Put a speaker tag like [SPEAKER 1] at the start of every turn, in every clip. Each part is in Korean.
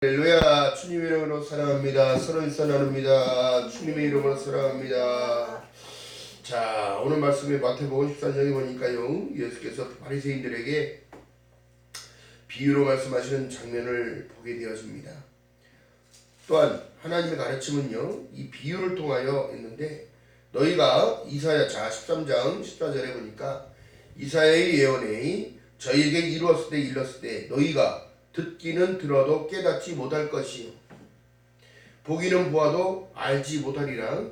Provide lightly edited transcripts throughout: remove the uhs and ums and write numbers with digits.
[SPEAKER 1] 할렐루야. 주님의 이름으로 사랑합니다. 서로 인사 나눕니다. 주님의 이름으로 사랑합니다. 자, 오늘 말씀에 마태복음 14장에 보니까요, 예수께서 바리새인들에게 비유로 말씀하시는 장면을 보게 되었습니다. 또한 하나님의 가르침은요, 이 비유를 통하여 있는데, 너희가 이사야 13장 14절에 보니까 이사야의 예언이 저희에게 이루었을 때 너희가 듣기는 들어도 깨닫지 못할 것이요 보기는 보아도 알지 못하리라.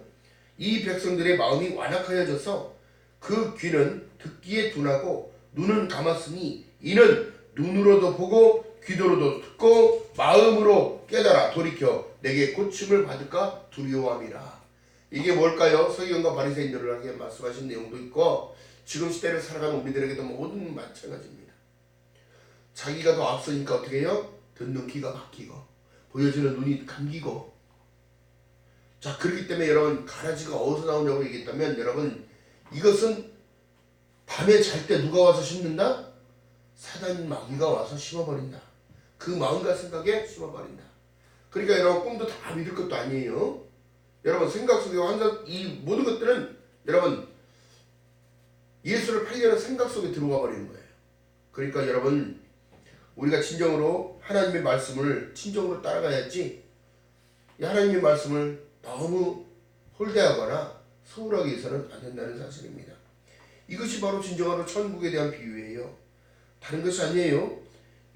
[SPEAKER 1] 이 백성들의 마음이 완악하여져서 그 귀는 듣기에 둔하고 눈은 감았으니 이는 눈으로도 보고 귀로도 듣고 마음으로 깨달아 돌이켜 내게 고침을 받을까 두려워함이라. 이게 뭘까요? 서기관과 바리새인들에게 말씀하신 내용도 있고 지금 시대를 살아가는 우리들에게도 모든 마찬가지입니다. 자기가 더 앞서니까 어떻게 해요? 듣는 귀가 바뀌고 보여지는 눈이 감기고. 자, 그렇기 때문에 여러분, 가라지가 어디서 나오냐고 얘기했다면, 여러분, 이것은 밤에 잘 때 누가 와서 심는다? 사단 마귀가 와서 심어버린다. 그 마음과 생각에 심어버린다. 그러니까 여러분, 꿈도 다 믿을 것도 아니에요. 여러분, 생각 속에 항상 이 모든 것들은 여러분 예수를 팔려는 생각 속에 들어와 버리는 거예요. 그러니까 여러분, 우리가 진정으로 하나님의 말씀을 진정으로 따라가야지, 이 하나님의 말씀을 너무 홀대하거나 소홀하게 해서는 안 된다는 사실입니다. 이것이 바로 진정으로 천국에 대한 비유예요. 다른 것이 아니에요.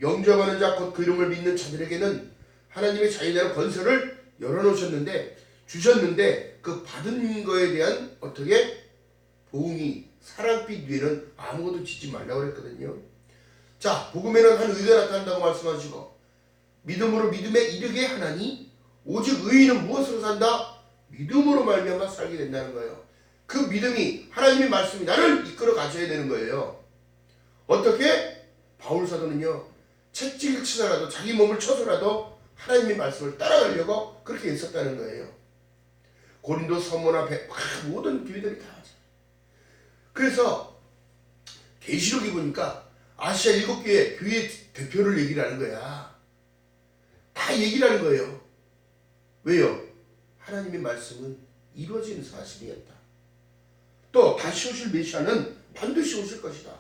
[SPEAKER 1] 영접하는 자 곧 그 이름을 믿는 자들에게는 하나님의 자유대로 권세를 열어놓으셨는데 주셨는데, 그 받은 거에 대한 어떻게 보응이 사랑빛 위에는 아무것도 짓지 말라고 그랬거든요. 자, 복음에는 한 의가 나타난다고 말씀하시고, 믿음으로 믿음에 이르게 하나니 오직 의인은 무엇으로 산다? 믿음으로 말미암아 살게 된다는 거예요. 그 믿음이 하나님의 말씀이 나를 이끌어 가셔야 되는 거예요. 어떻게? 바울 사도는요, 채찍을 치더라도 자기 몸을 쳐서라도 하나님의 말씀을 따라가려고 그렇게 했었다는 거예요. 고린도 서머나 모든 교회들이 다 하죠. 그래서 계시록에 보니까 아시아 7개의 교회 대표를 얘기를 하는 거야. 다 얘기를 하는 거예요. 왜요? 하나님의 말씀은 이루어지는 사실이었다. 또 다시 오실 메시아는 반드시 오실 것이다.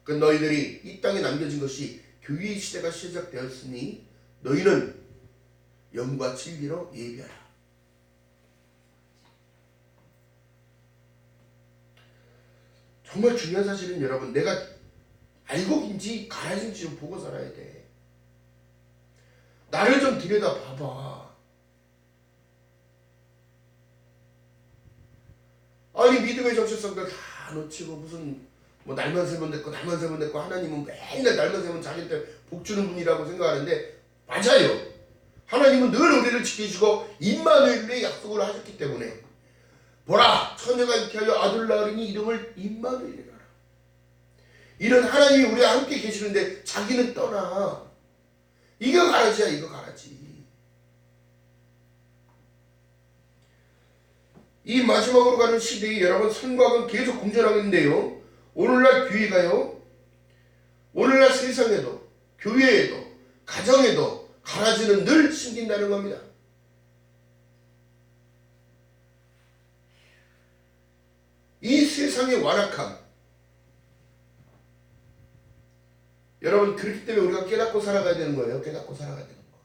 [SPEAKER 1] 그 너희들이 이 땅에 남겨진 것이 교회의 시대가 시작되었으니 너희는 영과 진리로 예비하라. 정말 중요한 사실은 여러분, 내가 알곡인지 가라진지 좀 보고 살아야 돼. 나를 좀 들여다 봐봐. 아니, 믿음의 정체성들 다 놓치고 무슨 뭐 날만 세면 됐고 날만 세면 됐고, 하나님은 맨날 날만 세면 자기한테 복 주는 분이라고 생각하는데, 맞아요. 하나님은 늘 우리를 지키시고 임마누엘의 약속을 하셨기 때문에, 보라, 처녀가 잉태하여 아들 낳으리니 이름을 임마누엘이라. 이런 하나님이 우리와 함께 계시는데 자기는 떠나. 이거 가라지야, 이거 가라지. 이 마지막으로 가는 시대에 여러분, 선과는 계속 공존하고 있는데요, 오늘날 교회가요, 오늘날 세상에도 교회에도 가정에도 가라지는 늘 생긴다는 겁니다. 이 세상의 완악함, 여러분, 그렇기 때문에 우리가 깨닫고 살아가야 되는 거예요. 깨닫고 살아가야 되는 거.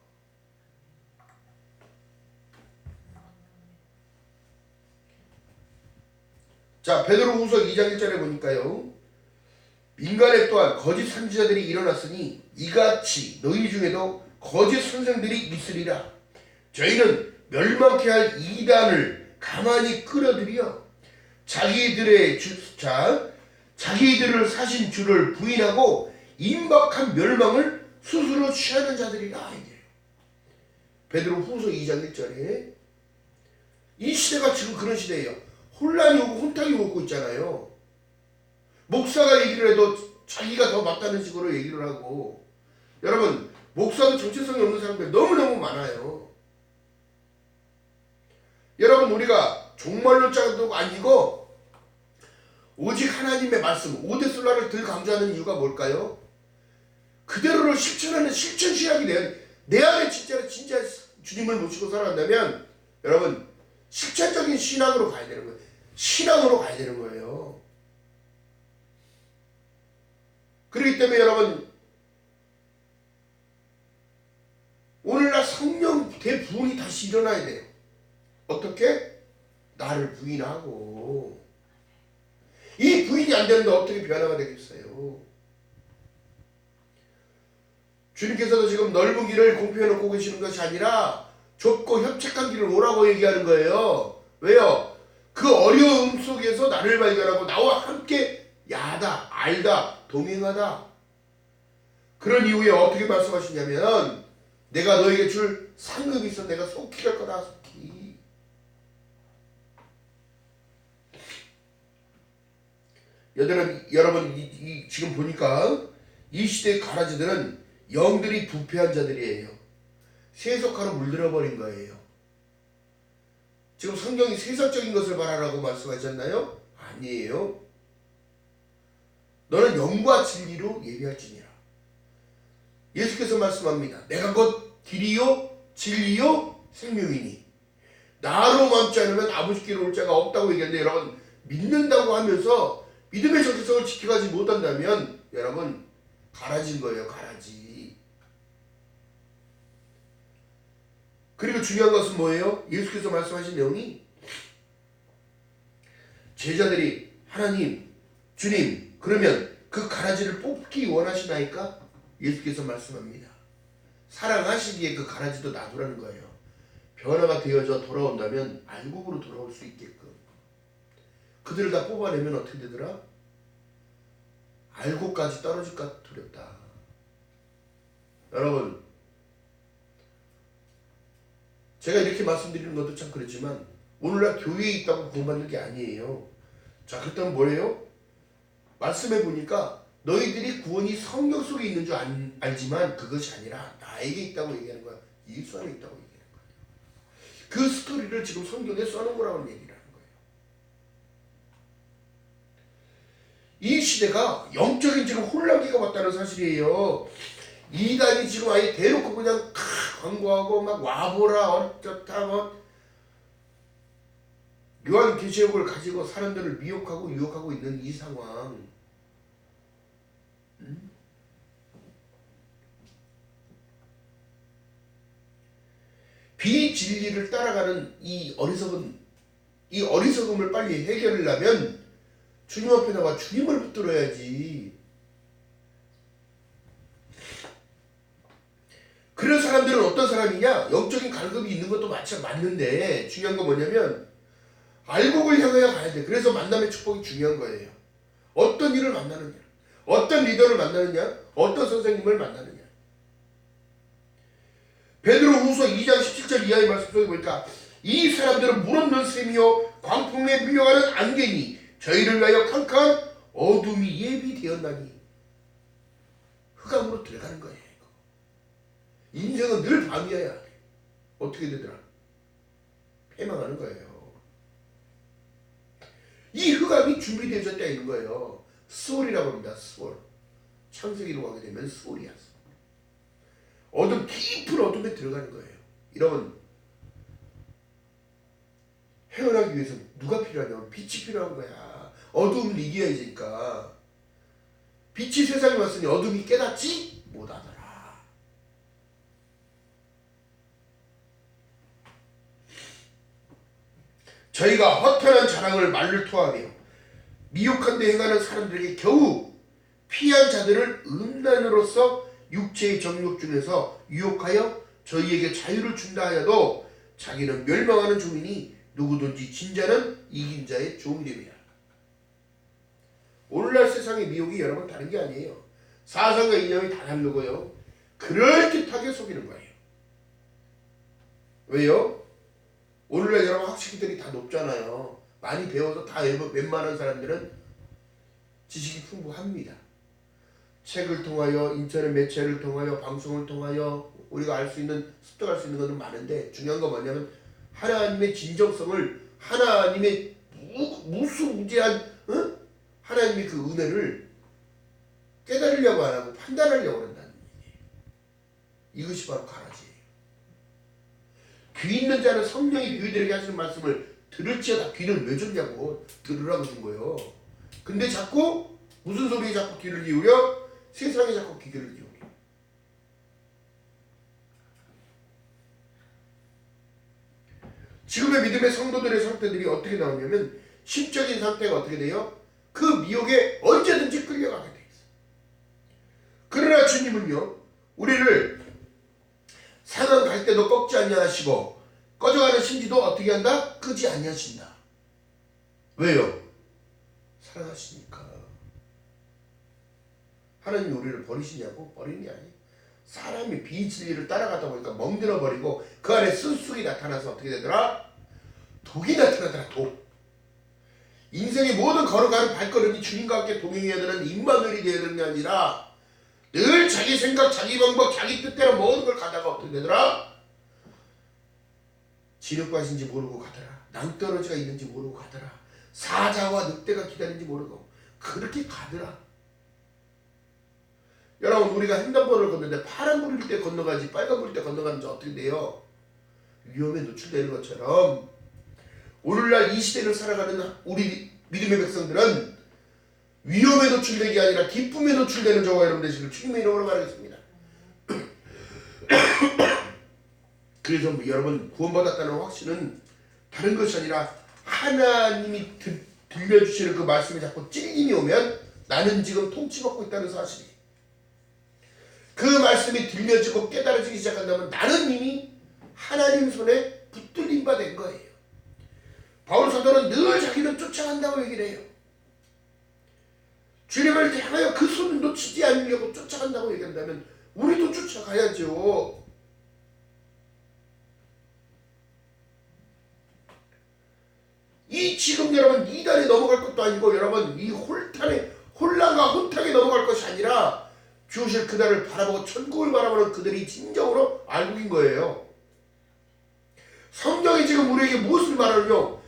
[SPEAKER 1] 자, 베드로후서 2장 1절에 보니까요, 민간에 또한 거짓 선지자들이 일어났으니 이같이 너희 중에도 거짓 선생들이 있으리라. 저희는 멸망케 할 이단을 가만히 끌어들여 자기들을 사신 주를 부인하고 임박한 멸망을 스스로 취하는 자들이라. 이게 베드로후서 2장 1절에, 이 시대가 지금 그런 시대예요. 혼란이 오고 혼탁이 오고 있잖아요. 목사가 얘기를 해도 자기가 더 맞다는 식으로 얘기를 하고, 여러분, 목사도 정체성이 없는 사람들이 너무너무 많아요. 여러분, 우리가 종말론자도 아니고 오직 하나님의 말씀, 오대솔라를 늘 강조하는 이유가 뭘까요? 그대로를 실천하는 실천 신학이 돼야 돼. 내 안에 진짜 주님을 모시고 살아간다면 여러분 실체적인 신앙으로 가야 되는 거예요. 신앙으로 가야 되는 거예요. 그렇기 때문에 여러분 오늘날 성령 대부흥이 다시 일어나야 돼요. 어떻게? 나를 부인하고. 이 부인이 안 되는데 어떻게 변화가 되겠어요? 주님께서도 지금 넓은 길을 공표해 놓고 계시는 것이 아니라 좁고 협착한 길을 오라고 얘기하는 거예요. 왜요? 그 어려움 속에서 나를 발견하고 나와 함께 야다, 알다, 동행하다. 그런 이후에 어떻게 말씀하시냐면 내가 너에게 줄 상급이 있어 내가 속히 할 거다. 속히. 여러분 지금 보니까 이 시대의 가라지들은 영들이 부패한 자들이에요. 세속화로 물들어 버린 거예요. 지금 성경이 세상적인 것을 말하라고 말씀하셨나요? 아니에요. 너는 영과 진리로 예비할지니라. 예수께서 말씀합니다. 내가 곧 길이요 진리요 생명이니 나로 맘지 않으면 아버지께로 올 자가 없다고 얘기하는데 여러분 믿는다고 하면서 믿음의 정체성을 지켜가지 못한다면 여러분 가라진 거예요. 가라지. 그리고 중요한 것은 뭐예요? 예수께서 말씀하신 내용이 제자들이 하나님 주님 그러면 그 가라지를 뽑기 원하시나이까? 예수께서 말씀합니다. 사랑하시기에 그 가라지도 놔두라는 거예요. 변화가 되어져 돌아온다면 알곡으로 돌아올 수 있게끔. 그들을 다 뽑아내면 어떻게 되더라? 알곡까지 떨어질까 두렵다. 여러분 제가 이렇게 말씀드리는 것도 참 그렇지만 오늘날 교회에 있다고 구원받는 게 아니에요. 자 그렇다면 뭐예요? 말씀해 보니까 너희들이 구원이 성경 속에 있는 줄 알지만 그것이 아니라 나에게 있다고 얘기하는 거야. 예수 안에 있다고 얘기하는 거야. 그 스토리를 지금 성경에 써놓은 거라고 얘기를 하는 거예요. 이 시대가 영적인 지금 혼란기가 왔다는 사실이에요. 이단이 지금 아예 대놓고 그냥 광고하고 막 와보라 어쩌다 뭐 요한계시록을 가지고 사람들을 미혹하고 유혹하고 있는 이 상황. 비진리를 따라가는 이 어리석음을 빨리 해결하려면 주님 앞에 나와 주님을 붙들어야지. 그런 사람들은 어떤 사람이냐? 영적인 갈급이 있는 것도 맞는데 중요한 건 뭐냐면 알곡을 향하여 가야 돼. 그래서 만남의 축복이 중요한 거예요. 어떤 일을 만나느냐, 어떤 리더를 만나느냐, 어떤 선생님을 만나느냐. 베드로후서 2장 17절 이하의 말씀 속에 보니까 이 사람들은 물 없는 샘이요 광풍에 밀려가는 안개니 저희를 위하여 캄캄한 어둠이 예비되었나니. 흑암으로 들어가는 거예요. 인생은 늘 밤이어야 돼. 어떻게 되더라? 패망하는 거예요. 이 흑암이 준비되어졌다 있는 거예요. 스월이라고 합니다. 스월. 창세기로 가게 되면 스월이야. 어둠, 깊은 어둠에 들어가는 거예요. 이런 헤어나기 위해서 누가 필요하냐면 빛이 필요한 거야. 어둠을 이겨야 되니까. 빛이 세상에 왔으니 어둠이 깨닫지 못하더라. 저희가 허탄한 자랑을 말을 토하며 미혹한 데 행하는 사람들에게 겨우 피한 자들을 음란으로서 육체의 정욕 중에서 유혹하여 저희에게 자유를 준다 하여도 자기는 멸망하는 종이니 누구든지 진자는 이긴 자의 종이 됨이라. 오늘날 세상의 미혹이 여러분 다른 게 아니에요. 사상과 이념이 다 다르고요. 그럴듯하게 속이는 거예요. 왜요? 오늘날 여러분 학식들이 다 높잖아요. 많이 배워서 다 웬만한 사람들은 지식이 풍부합니다. 책을 통하여 인터넷 매체를 통하여 방송을 통하여 우리가 알 수 있는 습득할 수 있는 것은 많은데 중요한 건 뭐냐면 하나님의 진정성을 하나님의 무수무지한 하나님의 그 은혜를 깨달으려고 안 하고 판단하려고 한다는 얘기예요. 이것이 바로 가라지예요. 귀 있는 자는 성령이 너희들에게 하시는 말씀을 들을지어다. 귀를 왜 줬냐고. 들으라고 준 거예요. 근데 자꾸 무슨 소리에 자꾸 귀를 기울여? 세상에 자꾸 귀를 기울여. 지금의 믿음의 성도들의 상태들이 어떻게 나오냐면 심적인 상태가 어떻게 돼요? 그 미혹에 언제든지 끌려가게 돼 있어요. 그러나 주님은요, 우리를 상한 갈 때도 꺾지 아니하시고 꺼져가는 심지도 어떻게 한다? 끄지 아니하신다. 왜요? 사랑하시니까. 하나님이 우리를 버리시냐고? 버리는 게 아니에요. 사람이 비진리를 따라가다 보니까 멍들어 버리고 그 안에 쓴쑥이 나타나서 어떻게 되더라? 독이 나타나더라. 독. 인생의 모든 걸어가는 발걸음이 주님과 함께 동행해야 되는 임마누엘이 되어야 되는 게 아니라 늘 자기 생각, 자기 방법, 자기 뜻대로 모든 걸 가다가 어떻게 되더라? 진흙밭인지 모르고 가더라. 낭떠러지가 있는지 모르고 가더라. 사자와 늑대가 기다리는지 모르고 그렇게 가더라. 여러분, 우리가 횡단보도를 걷는데 파란불일 때 건너가지 빨간불일 때 건너가는지 어떻게 돼요? 위험에 노출되는 것처럼 오늘날 이 시대를 살아가는 우리 믿음의 백성들은 위험에 노출되기 아니라 기쁨에 노출되는 저와 여러분 되시길 주님의 이름으로 바라겠습니다. 그래서 여러분, 구원받았다는 확신은 다른 것이 아니라 하나님이 들려주시는 그 말씀에 자꾸 찔림이 오면 나는 지금 통치받고 있다는 사실이, 그 말씀이 들려지고 깨달아지기 시작한다면 나는 이미 하나님 손에 붙들린 바 된 거예요. 바울 사도는 늘 자기는 쫓아간다고 얘기를 해요. 주님을 향하여 그 손을 놓치지 않으려고 쫓아간다고 얘기한다면 우리도 쫓아가야죠. 이 지금 여러분 이단에 넘어갈 것도 아니고 여러분 이 혼란과 혼탁에 넘어갈 것이 아니라 주실 그날을 바라보고 천국을 바라보는 그들이 진정으로 알국인 거예요. 성경이 지금 우리에게 무엇을 말하느냐?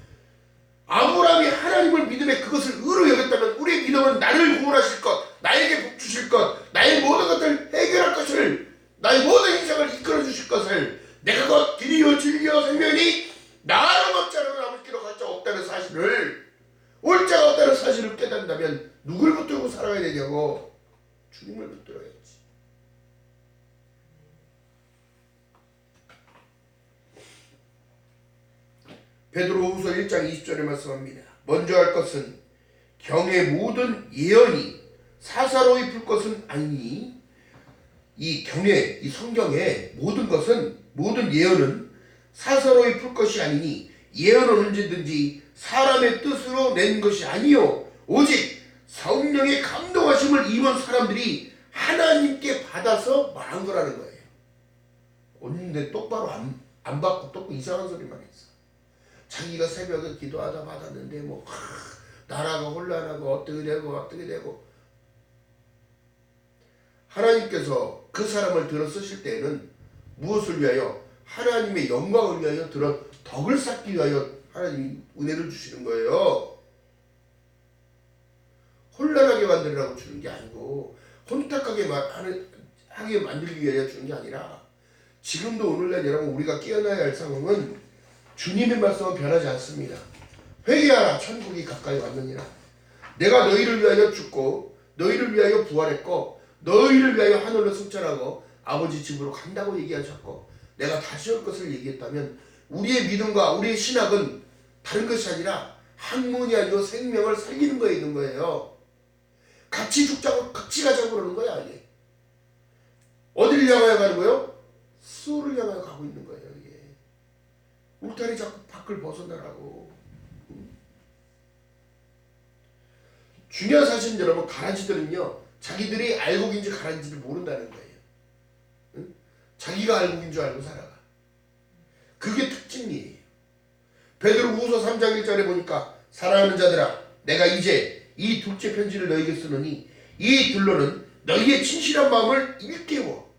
[SPEAKER 1] 아브라함이 하나님을 믿음에 그것을 의로 여겼다면 우리의 믿음은 나를 구원하실 것, 나에게 복 주실 것, 나의 모든 것들을 해결할 것을, 나의 모든 인생을 이끌어 주실 것을, 내가 곧 길이요 진리요 생명이니 나로 없지 않으면 아버지께로 갈 자 없다는 사실을, 올 자가 없다는 사실을 깨닫는다면 누굴 붙들고 살아야 되냐고? 주님을 붙들어야지. 베드로후서 1장 20절에 말씀합니다. 먼저 할 것은 경의 모든 예언이 사사로이 풀 것은 아니니, 이 경의, 이 성경의 모든 것은, 모든 예언은 사사로이 풀 것이 아니니 예언은 언제든지 사람의 뜻으로 낸 것이 아니요 오직 성령의 감동하심을 입은 사람들이 하나님께 받아서 말한 거라는 거예요. 언니인데 똑바로 안 받고 똑바로 이상한 소리만 했어. 자기가 새벽에 기도하다 받았는데 나라가 혼란하고 어떻게 되고 하나님께서 그 사람을 들어 쓰실 때에는 무엇을 위하여? 하나님의 영광을 위하여 덕을 쌓기 위하여 하나님이 은혜를 주시는 거예요. 혼란하게 만들으라고 주는 게 아니고 혼탁하게 하게 만들기 위하여 주는 게 아니라, 지금도 오늘날 여러분 우리가 깨어나야 할 상황은 주님의 말씀은 변하지 않습니다. 회개하라, 천국이 가까이 왔느니라. 내가 너희를 위하여 죽고 너희를 위하여 부활했고 너희를 위하여 하늘로 승천하고 아버지 집으로 간다고 얘기하셨고 내가 다시 올 것을 얘기했다면 우리의 믿음과 우리의 신학은 다른 것이 아니라 학문이 아니고 생명을 살리는 거에 있는 거예요. 같이 죽자고 같이 가자고 그러는 거야. 이게 어디를 향하여 가는 거예요? 수를 향하여 가고 있는 거예요. 이게 울타리 자꾸 밖을 벗어나라고. 중요한 사실은 여러분, 가라지들은요 자기들이 알곡인지 가라지인지를 모른다는 거예요. 응? 자기가 알곡인 줄 알고 살아가. 그게 특징이에요. 베드로후서 3장 1절에 보니까 사랑하는 자들아 내가 이제 이 둘째 편지를 너희에게 쓰노니 이 둘로는 너희의 진실한 마음을 일깨워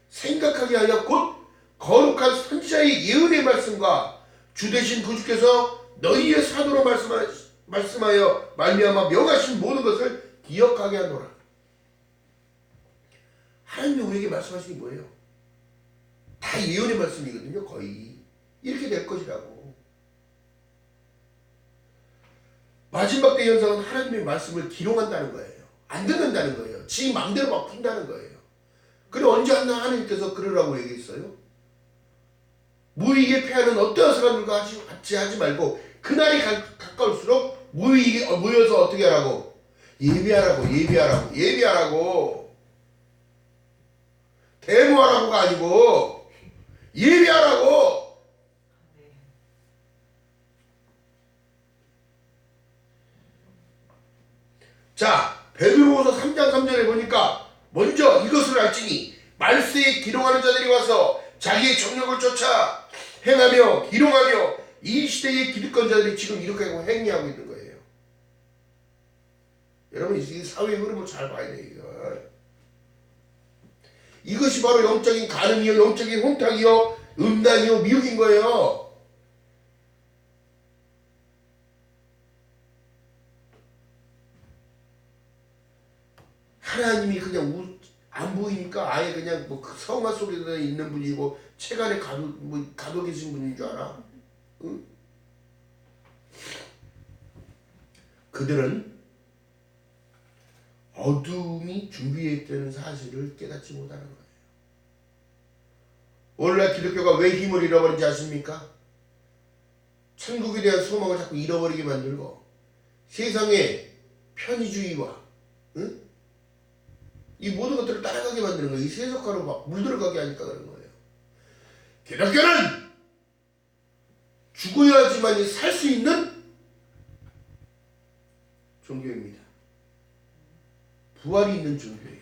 [SPEAKER 1] 생각하게 하여 곧 거룩한 선지자의 예언의 말씀과 주 되신 그 주께서 너희의 사도로 말씀하여 말미암아 명하신 모든 것을 기억하게 하노라. 하나님이 우리에게 말씀하신 게 뭐예요? 다 예언의 말씀이거든요. 거의 이렇게 될 것이라고. 마지막 때 현상은 하나님의 말씀을 기록한다는 거예요. 안 듣는다는 거예요. 지 맘대로 막 푼다는 거예요. 그래 언제 하나님께서 그러라고 얘기했어요? 무의에 패하는 어떠한 사람들과 같이 하지 말고 그날이 가까울수록 무의에 모여서 어떻게 하라고? 예배하라고. 데모하라고가 아니고 예배하라고. 자, 베드로후서 3장 3절에 보니까 먼저 이것을 알지니 말세에 기록하는 자들이 와서 자기의 정력을 쫓아 행하며 기록하며 이 시대의 기득권자들이 지금 이렇게 하고 행위하고 있는 거예요. 여러분 이 사회의 흐름을 잘 봐야 돼요. 이것이 바로 영적인 간음이요, 영적인 혼탁이요, 음란이요, 미혹인 거예요. 하나님이 그냥 안 보이니까 아예 그냥 뭐 그 성화 속에 있는 분이고 체간에 가둬 계신 분인 줄 알아? 응? 그들은 어둠이 준비해 있다는 사실을 깨닫지 못하는 거예요. 오늘날 기독교가 왜 힘을 잃어버린지 아십니까? 천국에 대한 소망을 자꾸 잃어버리게 만들고 세상의 편의주의와 응? 이 모든 것들을 따라가게 만드는 거예요. 이 세속화로 막 물들어가게 하니까 그런 거예요. 기독교는 죽어야지만 살 수 있는 종교입니다. 부활이 있는 종교예요.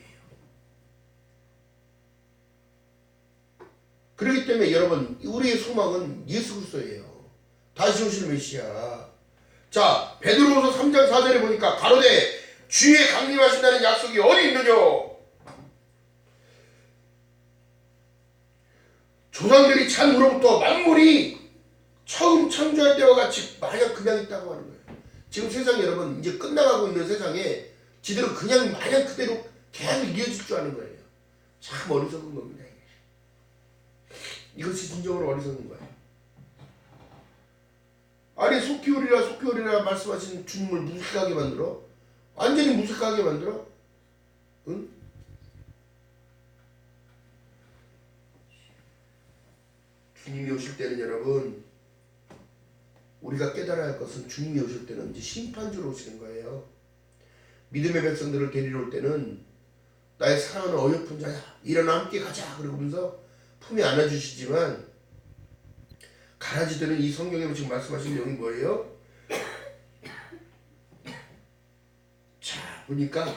[SPEAKER 1] 그렇기 때문에 여러분 우리의 소망은 예수 그리스도예요. 다시 오실 메시아. 자, 베드로후서 3장 4절에 보니까 가로되 주의 강림하신다는 약속이 어디 있느냐? 조상들이 찬으로부터 만물이 처음 창조할 때와 같이 마냥 그냥 있다고 하는 거예요. 지금 세상에 여러분 이제 끝나가고 있는 세상에 지들은 그냥 마냥 그대로 계속 이어질 줄 아는 거예요. 참 어리석은 겁니다. 이것이 진정으로 어리석은 거예요. 아니 속히 오리라 말씀하신 주님을 무식하게 만들어? 완전히 무식하게 만들어? 응? 주님이 오실 때는 여러분 우리가 깨달아야 할 것은 주님이 오실 때는 이제 심판주로 오시는 거예요. 믿음의 백성들을 데리러 올 때는 나의 사랑하는 어여쁜 자야 일어나 함께 가자 그러면서 품에 안아주시지만 가라지들은 이 성경에 지금 말씀하신 내용이 뭐예요? 자 보니까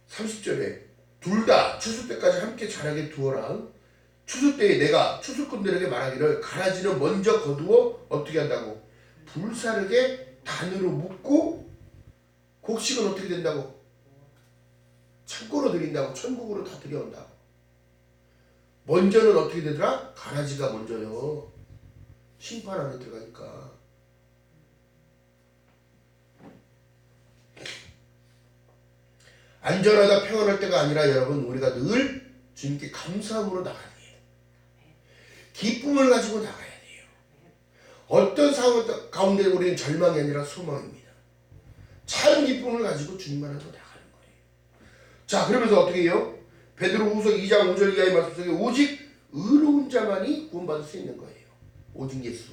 [SPEAKER 1] 30절에 둘 다 추수 때까지 함께 자라게 두어라. 추수 때에 내가 추수꾼들에게 말하기를 가라지는 먼저 거두어 어떻게 한다고? 불사르게 단으로 묶고 곡식은 어떻게 된다고? 창고로 들인다고. 천국으로 다 들여온다고. 먼저는 어떻게 되더라? 가라지가 먼저요. 심판 안에 들어가니까. 안전하다 평안할 때가 아니라 여러분 우리가 늘 주님께 감사함으로 나가야 돼요. 기쁨을 가지고 나가야 돼요. 어떤 상황 가운데 우리는 절망이 아니라 소망입니다. 참 기쁨을 가지고 주님 안으로 나가는 거예요. 자 그러면서 어떻게 해요? 베드로후서 2장 5절 이하의 말씀 속에 오직 의로운 자만이 구원받을 수 있는 거예요. 오직 예수.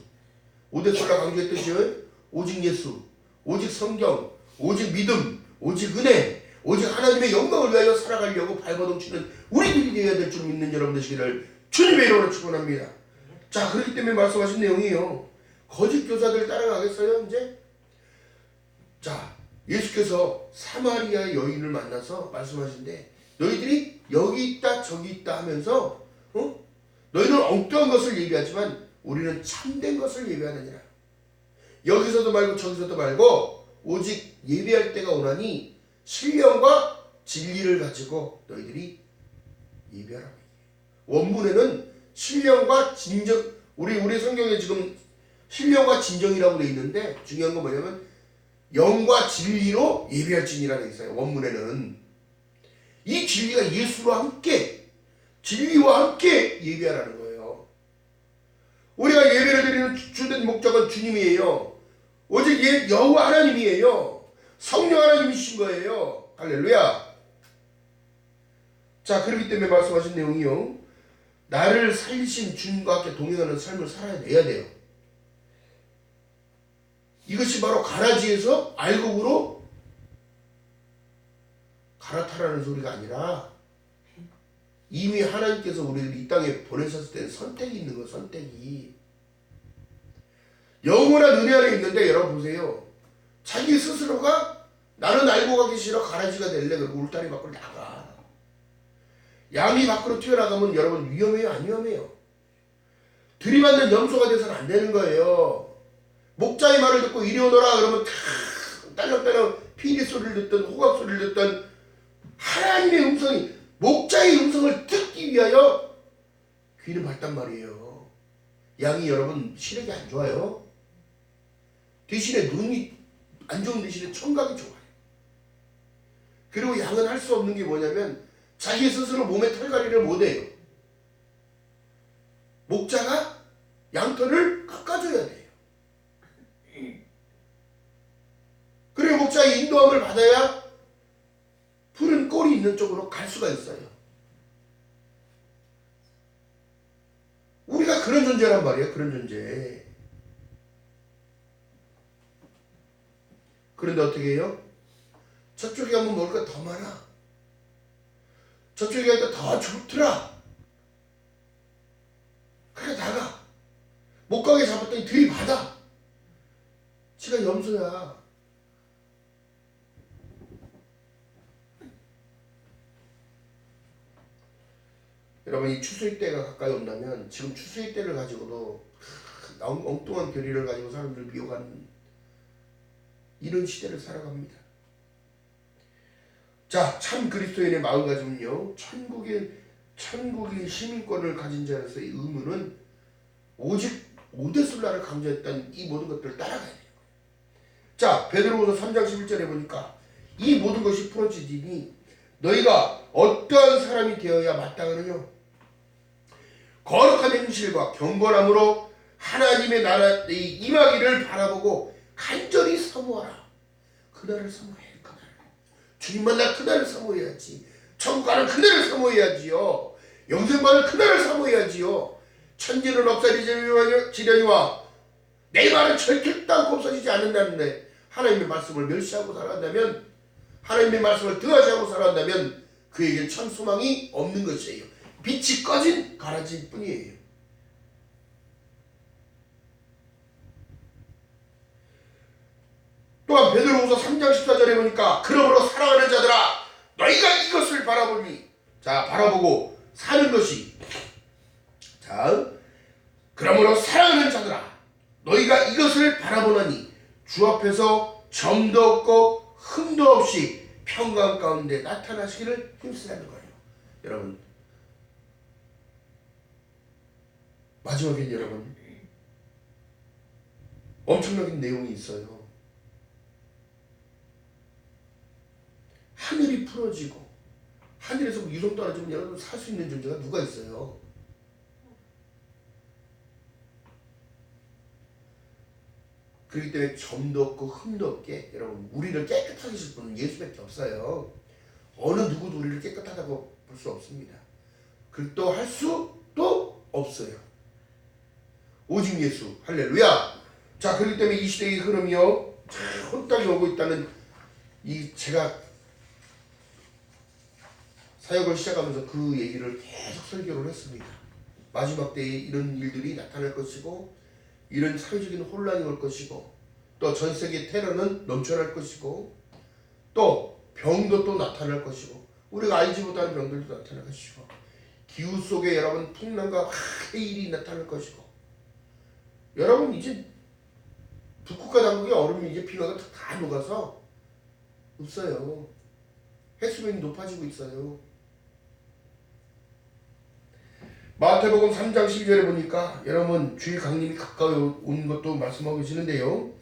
[SPEAKER 1] 오대솔라 강조했듯이 오직 예수, 오직 성경, 오직 믿음, 오직 은혜, 오직 하나님의 영광을 위하여 살아가려고 발버둥치는 우리들이 되어야 될 줄 믿는 여러분 되시기를 주님의 이름으로 축원합니다. 자 그렇기 때문에 말씀하신 내용이에요. 거짓 교사들 따라가겠어요 이제? 자 예수께서 사마리아 여인을 만나서 말씀하신데 너희들이 여기 있다 저기 있다 하면서 너희는 엉뚱한 것을 예비하지만 우리는 참된 것을 예배하느니라. 여기서도 말고 저기서도 말고 오직 예배할 때가 오나니 신령과 진리를 가지고 너희들이 예배하라. 원문에는 신령과 진정, 우리 성경에 지금 신령과 진정이라고 되어 있는데 중요한 건 뭐냐면 영과 진리로 예배할지니라 되어 있어요. 원문에는 이 진리가 예수와 함께 진리와 함께 예배하라는 거예요. 주된 목적은 주님이에요. 오직 여호와 하나님이에요. 성령 하나님이신 거예요. 할렐루야. 자, 그렇기 때문에 말씀하신 내용이요, 나를 살리신 주님과 함께 동행하는 삶을 살아내야 돼요. 이것이 바로 가라지에서 알곡으로 갈아타라는 소리가 아니라 이미 하나님께서 우리를 이 땅에 보내셨을 때는 선택이 있는 거예요. 선택이. 영원한 은혜 안에 있는데 여러분 보세요. 자기 스스로가 나는 알고 가기 싫어 가라지가 될래 그러고 울타리 밖으로 나가. 양이 밖으로 튀어나가면 여러분 위험해요? 안 위험해요? 들이받는 염소가 돼서는 안 되는 거예요. 목자의 말을 듣고 이리 오너라 그러면 딸랑딸랑 피리 소리를 듣던 호각 소리를 듣던 하나님의 음성이, 목자의 음성을 듣기 위하여 귀는 밝단 말이에요. 양이 여러분 시력이 안 좋아요. 대신에 눈이 안 좋은 대신에 청각이 좋아요. 그리고 양은 할 수 없는 게 뭐냐면 자기 스스로 몸에 털갈이를 못해요. 목자가 양털을 깎아줘야 돼요. 그리고 목자의 인도함을 받아야 푸른 꼴이 있는 쪽으로 갈 수가 있어요. 우리가 그런 존재란 말이에요. 그런 존재. 그런데 어떻게 해요? 저쪽에 가면 먹을 거 더 많아. 저쪽에 가니까 더 좋더라. 그래 나가. 못 가게 잡았더니 들이받아. 지가 염소야. 여러분 이 추수의 때가 가까이 온다면 지금 추수의 때를 가지고도 엉뚱한 교리를 가지고 사람들을 미혹하는 이런 시대를 살아갑니다. 자, 참 그리스도인의 마음가짐은요, 천국의 시민권을 가진 자로서의 의무는 오직 오대술라를 강조했던 이 모든 것들을 따라가야 돼요. 자, 베드로후서 3장 11절에 보니까 이 모든 것이 풀어지니 너희가 어떠한 사람이 되어야 마땅하느냐? 거룩한 행실과 경건함으로 하나님의 나라에 임하기를 바라보고 간절히 사모하라. 그날을 사모해. 그날. 주님 만날 그날을 사모해야지. 천국 가는 그날을 사모해야지요. 영생 받을 그날을 사모해야지요. 천지는 없어지려니와 내 말은 절대 않고 없어지지 않는다는데 하나님의 말씀을 멸시하고 살아간다면, 하나님의 말씀을 등하시하고 살아간다면 그에겐 참 소망이 없는 것이에요. 빛이 꺼진 가라지일 뿐이에요. 또한 베드로후서 3장 14절에 보니까 그러므로 사랑하는 자들아 너희가 이것을 바라보니, 자, 바라보고 사는 것이, 자, 그러므로 사랑하는 자들아 너희가 이것을 바라보나니 주 앞에서 점도 없고 흠도 없이 평강 가운데 나타나시기를 힘쓰라는 거예요. 여러분 마지막엔 여러분 엄청난 내용이 있어요. 하늘이 풀어지고 하늘에서 유성 떨어지면 여러분 살 수 있는 존재가 누가 있어요? 그렇기 때문에 점도 없고 흠도 없게 여러분 우리를 깨끗하게 하실 분은 예수밖에 없어요. 어느 누구도 우리를 깨끗하다고 볼 수 없습니다. 그리고 또 할 수도 없어요. 오직 예수. 할렐루야. 자, 그렇기 때문에 이 시대의 흐름이요 혼탁이 오고 있다는, 이 제가 사역을 시작하면서 그 얘기를 계속 설교를 했습니다. 마지막 때에 이런 일들이 나타날 것이고 이런 사회적인 혼란이 올 것이고 또 전 세계 테러는 넘쳐날 것이고 또 병도 또 나타날 것이고 우리가 알지 못하는 병들도 나타날 것이고 기후 속에 여러분 풍랑과 해일이 나타날 것이고, 여러분 이제 북극과 남극의 얼음이 이제 비가 다 녹아서 없어요. 해수면이 높아지고 있어요. 마태복음 3장 12절에 보니까 여러분 주의 강림이 가까이 온 것도 말씀하고 계시는데요.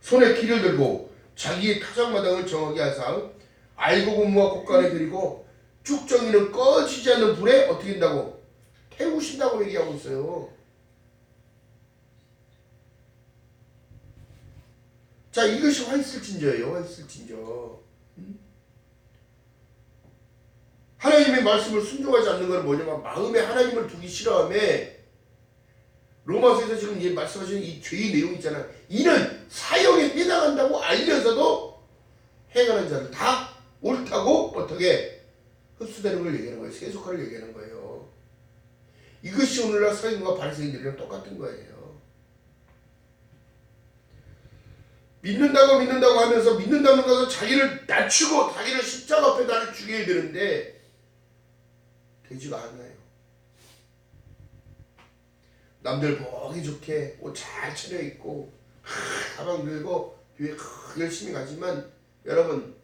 [SPEAKER 1] 손에 키를 들고 자기의 타작마당을 정하게 하사 알곡음과 곡간에 들이고 쭉정이는 꺼지지 않는 불에 어떻게 된다고? 태우신다고 얘기하고 있어요. 자, 이것이 화 있을진저예요. 화 있을진저. 하나님의 말씀을 순종하지 않는 것은 뭐냐면 마음에 하나님을 두기 싫어함에 로마서에서 지금 말씀하시는 이 죄의 내용 있잖아요. 이는 사형에 해당한다고 알면서도 행하는 자를 다 옳다고 어떻게 흡수되는 걸 얘기하는 거예요. 세속화를 얘기하는 거예요. 이것이 오늘날 서기관과 바리새인들이랑 똑같은 거예요. 믿는다고 하면서 믿는다는 것은 자기를 낮추고 자기를 십자가 앞에 나를 죽여야 되는데 되지가 않아요. 남들 보기 좋게 옷 잘 차려입고 가방 들고 뒤에 열심히 가지만 여러분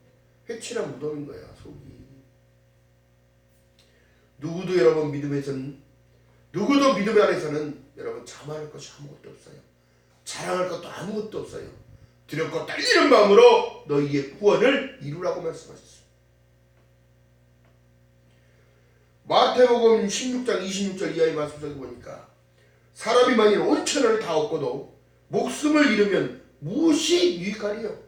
[SPEAKER 1] 회칠한 무덤인 거야. 속이. 누구도 여러분 믿음에서는 누구도 믿음 안에서는 여러분 자만할 것이 아무것도 없어요. 자랑할 것도 아무것도 없어요. 두렵고 떨리는 마음으로 너희의 구원을 이루라고 말씀하셨어요. 마태복음 16장 26절 이하의 말씀 속에 보니까 사람이 만일 온 천하를 다 얻고도 목숨을 잃으면 무엇이 유익하리요?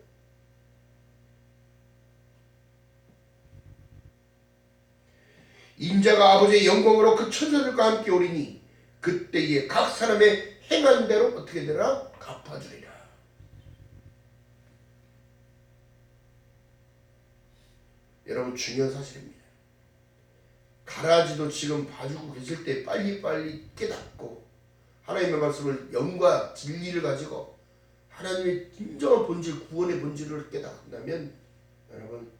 [SPEAKER 1] 인자가 아버지의 영광으로 그 천사들과 함께 오리니 그때에 각 사람의 행한 대로 어떻게 되라? 갚아주리라. 여러분 중요한 사실입니다. 가라지도 지금 봐주고 계실 때 빨리빨리 깨닫고 하나님의 말씀을 영과 진리를 가지고 하나님의 진정한 본질, 구원의 본질을 깨닫는다면 여러분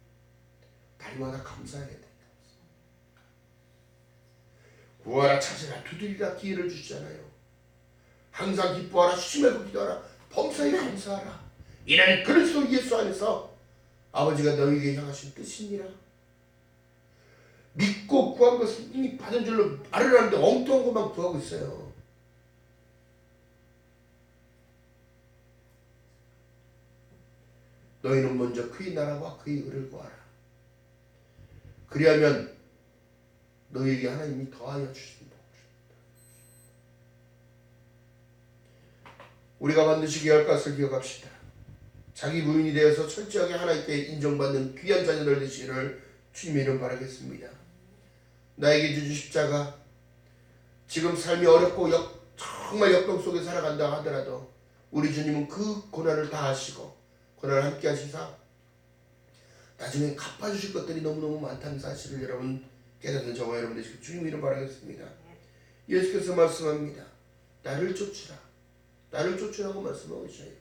[SPEAKER 1] 날마다 감사해야 됩니다. 구하라, 찾으라, 두드리라 기회를 주시잖아요. 항상 기뻐하라, 쉬지 말고 기도하라, 범사에 감사하라. 이는 그리스도 예수 안에서 아버지가 너희에게 향하신 뜻이니라. 믿고 구한 것은 이미 받은 줄로 말을 하는데 엉뚱한 것만 구하고 있어요. 너희는 먼저 그의 나라와 그의 의를 구하라. 그리하면 너희에게 하나님이 더하여 주신다. 우리가 반드시 기할 것을 기억합시다. 자기 부인이 되어서 철저하게 하나님께 인정받는 귀한 자녀들 되시기를 주님의 이름 바라겠습니다. 나에게 주신 십자가, 지금 삶이 어렵고 정말 역경 속에 살아간다 하더라도 우리 주님은 그 고난을 다 하시고 고난을 함께 하시사 나중에 갚아주실 것들이 너무너무 많다는 사실을 여러분 깨닫는 저와 여러분 되시길 주님 이름 바라겠습니다. 예수께서 말씀합니다. 나를 쫓으라. 나를 쫓으라고 말씀하고 계셔요.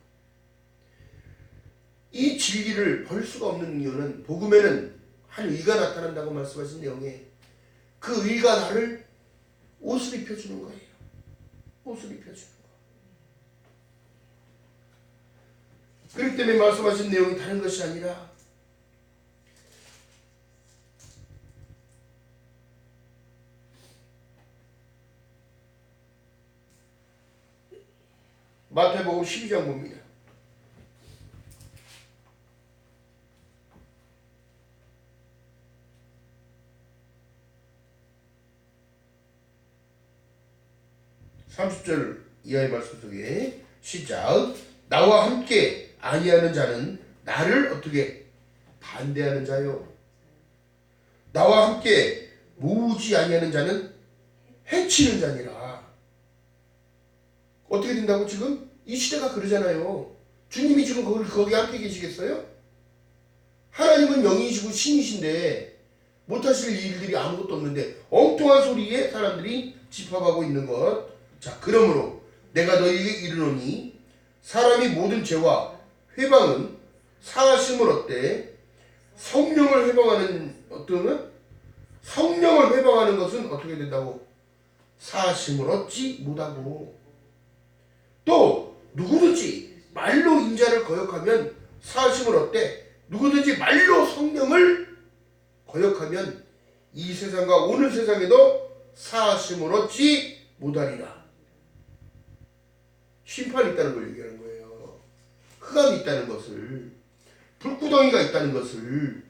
[SPEAKER 1] 이 진리를 볼 수가 없는 이유는 복음에는 한 의가 나타난다고 말씀하신 내용에 그 의가 나를 옷을 입혀주는 거예요. 옷을 입혀주는 거. 그렇기 때문에 말씀하신 내용이 다른 것이 아니라 마태복음 12장 봅니다. (30절) 이하의 말씀 속에 시작. 나와 함께 아니하는 자는 나를 어떻게 반대하는 자요. 나와 함께 모으지 아니하는 자는 해치는 자니라. 어떻게 된다고 지금? 이 시대가 그러잖아요. 주님이 지금 거기 함께 계시겠어요? 하나님은 영이시고 신이신데 못하실 일들이 아무것도 없는데 엉뚱한 소리에 사람들이 집합하고 있는 것. 자, 그러므로 내가 너희에게 이르노니 사람이 모든 죄와 회방은 사하심을 얻되 성령을 회방하는 성령을 회방하는 것은 어떻게 된다고? 사하심을 얻지 못하고. 또 누구든지 말로 인자를 거역하면 사하심을 얻되 누구든지 말로 성령을 거역하면 이 세상과 오늘 세상에도 사하심을 얻지 못하리라. 심판이 있다는 걸 얘기하는 거예요. 흑암이 있다는 것을, 불구덩이가 있다는 것을.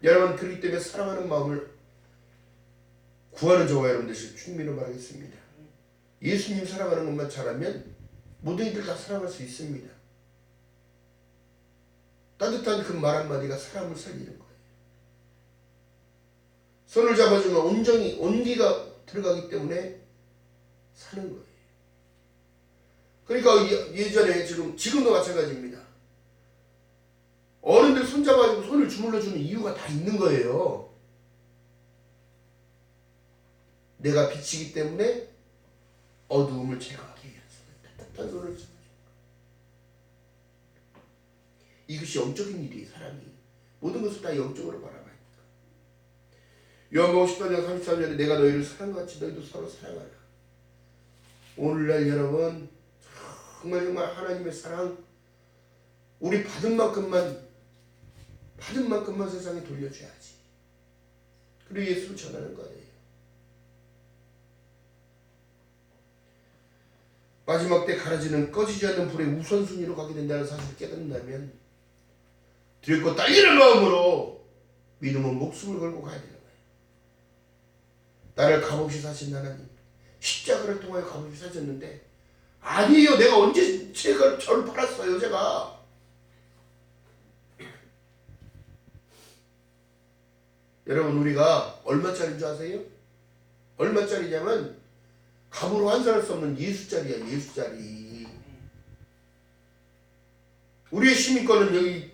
[SPEAKER 1] 여러분, 그렇기 때문에 사랑하는 마음을 구하는 저와 여러분 되시길 주님으로 말하겠습니다. 예수님 사랑하는 것만 잘하면 모든 이들 다 사랑할 수 있습니다. 따뜻한 그 말 한마디가 사람을 살리는 거예요. 손을 잡아주면 온전히 온기가 들어가기 때문에 사는 거예요. 그러니까 예전에 지금도 마찬가지입니다. 어른들 손 잡아주고 손을 주물러주는 이유가 다 있는 거예요. 내가 빛이기 때문에 어두움을 제거하기 위해서 따뜻한 손을 잡아주는 거예요. 이것이 영적인 일이에요. 사람이 모든 것을 다 영적으로 바라봐야 합니다. 요한복음 14장 33절에 내가 너희를 사랑같이 너희도 서로 사랑하라. 오늘날 여러분 정말 하나님의 사랑 우리 받은 만큼만 세상에 돌려줘야지. 그리고 예수를 전하는 거예요. 마지막 때 가라지는 꺼지지 않는 불의 우선순위로 가게 된다는 사실을 깨닫는다면 들고 딸리는 마음으로 믿음은 목숨을 걸고 가야 되는 거예요. 나를 값없이 사신 하나님, 십자가를 통하여 값없이 사셨는데 아니에요. 내가 언제 저를 팔았어요. 제가 여러분 우리가 얼마짜리인 줄 아세요? 얼마짜리냐면 값으로 환산할 수 없는 예수짜리야. 예수짜리. 우리의 시민권은 여기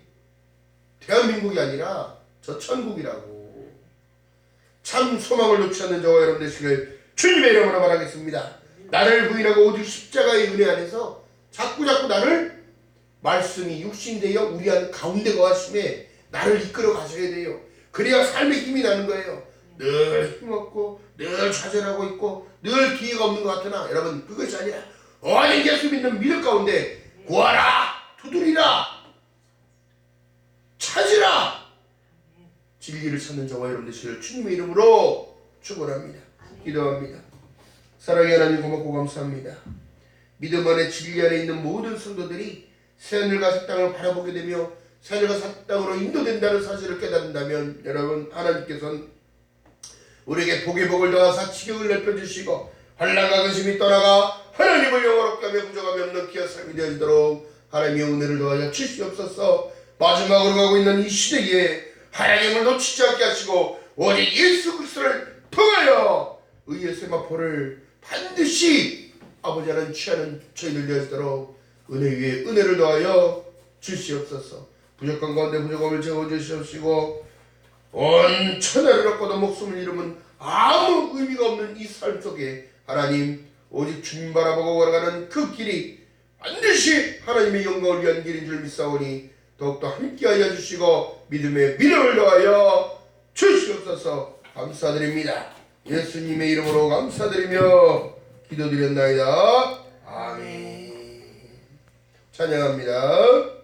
[SPEAKER 1] 대한민국이 아니라 저 천국이라고. 참 소망을 놓지 않는 저와 여러분 되시길 주님의 이름으로 말하겠습니다. 나를 부인하고 오직 십자가의 은혜 안에서 자꾸 나를 말씀이 육신되어 우리 안 가운데 거하심에 나를 이끌어 가셔야 돼요. 그래야 삶의 힘이 나는 거예요. 늘 힘없고 늘 좌절하고 있고 늘 기회가 없는 것 같으나 여러분 그것이 아니라 오직 예수 믿는 믿음 가운데 구하라, 두드리라, 찾으라, 진리를 찾는 저와 여러분 되시길 주님의 이름으로 축원합니다. 기도합니다. 사랑의 하나님 고맙고 감사합니다. 믿음 안에 진리 안에 있는 모든 성도들이 새하늘과 새 땅을 바라보게 되며 새하늘과 새 땅으로 인도된다는 사실을 깨닫는다면 여러분 하나님께서는 우리에게 복의 복을 더하사 지경을 넓혀주시고 환난과 근심이 떠나가 하나님을 영원롭게 하며 부족함이 없는 귀한 삶이 되어지도록 하나님의 은혜를 더하여 주시옵소서. 마지막으로 가고 있는 이 시대에 하나님을 놓치지 않게 하시고 오직 예수 그리스도를 통하여 의의 세마포를 반드시 아버지 하나님 취하는 저희들 되어지도록 은혜 위에 은혜를 더하여 주시옵소서. 부족한 가운데 부족함을 채워주시옵시고 온 천하를 얻고도 목숨을 잃으면 아무 의미가 없는 이 삶 속에 하나님 오직 주님 바라보고 걸어가는 그 길이 반드시 하나님의 영광을 위한 길인 줄 믿사오니 더욱더 함께하여 주시고 믿음에 믿음을 더하여 주시옵소서. 감사드립니다. 예수님의 이름으로 감사드리며 기도드렸나이다. 아멘. 찬양합니다.